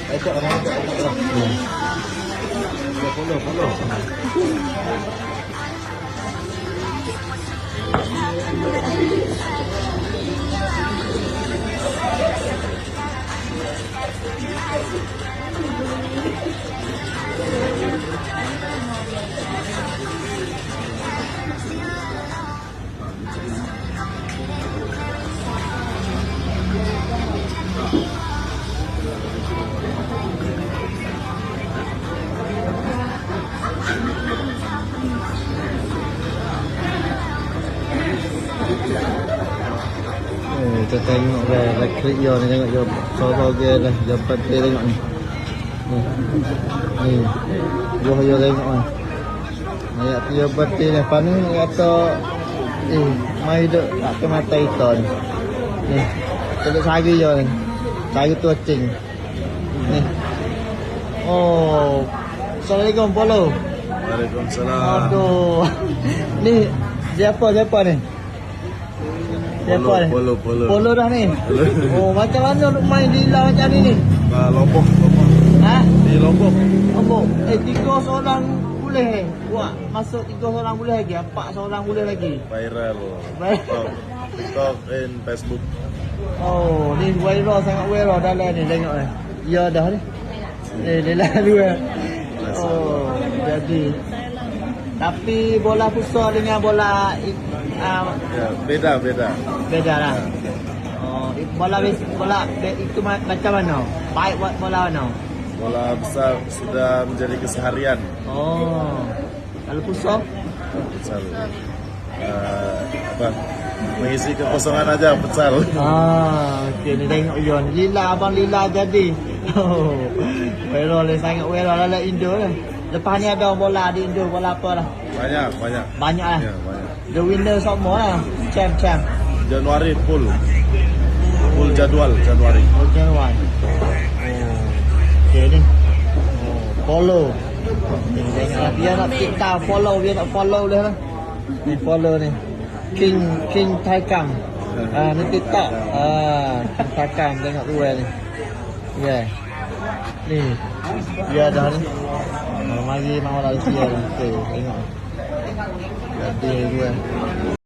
Ecok orang ecok. Follow. Kita tengok elektrik dia ni, tengok dia sorok dia dah dapat dia tengok ni. Ni. Dia tengok ni. Ayat dia berarti ni panas ni kata mai hidup tak ke mata itu ni. Ni. Tengok sari dia ni. Sari tu cing. Ni. Oh. Assalamualaikum Polo. Waalaikumsalam. Aduh. Ni siapa ni? Siapa ni? Polo dah ni. Oh, macam mana nak main lila macam ni? Lombok. Ha? Di Lombok. Lombok. 3 seorang boleh. Wah, masuk 3 seorang boleh lagi. 4 seorang boleh lagi. Viral. TikTok and Facebook. Oh, ni viral, sangat viral dalam ni, tengok ni. Ya dah ni. Lelah dua. Oh, jadi. Tapi bola futsal dengan bola Ya, beda. beda lah. Oh, bola itu macam mana? Baik buat bola mana? Bola besar sudah menjadi keseharian. Oh, kalau futsal? Selalu. Mengisi kekosongan aja futsal. Okey, ni tengok Yon. Abang Lila jadi. Oh, viral ni, sangat viral dalam Indo lah. Lepas ni ada bola di Indo, bola apa lah? Banyak. Banyak lah. Ya, banyak. The winner semua lah. Champ. Januari full jadwal Januari. Oh, Januari. Okey ni. Follow. Ni tengok lah. Biar nak kita follow, biar nak follow dah lah. Ni follow ni. King Taikam. Ni TikTok. King Taikam, tengok dua ni. Ya. Ni. Dia dah ni. Mari mau lalu dia ni. Okey, tengok. Jadi dua.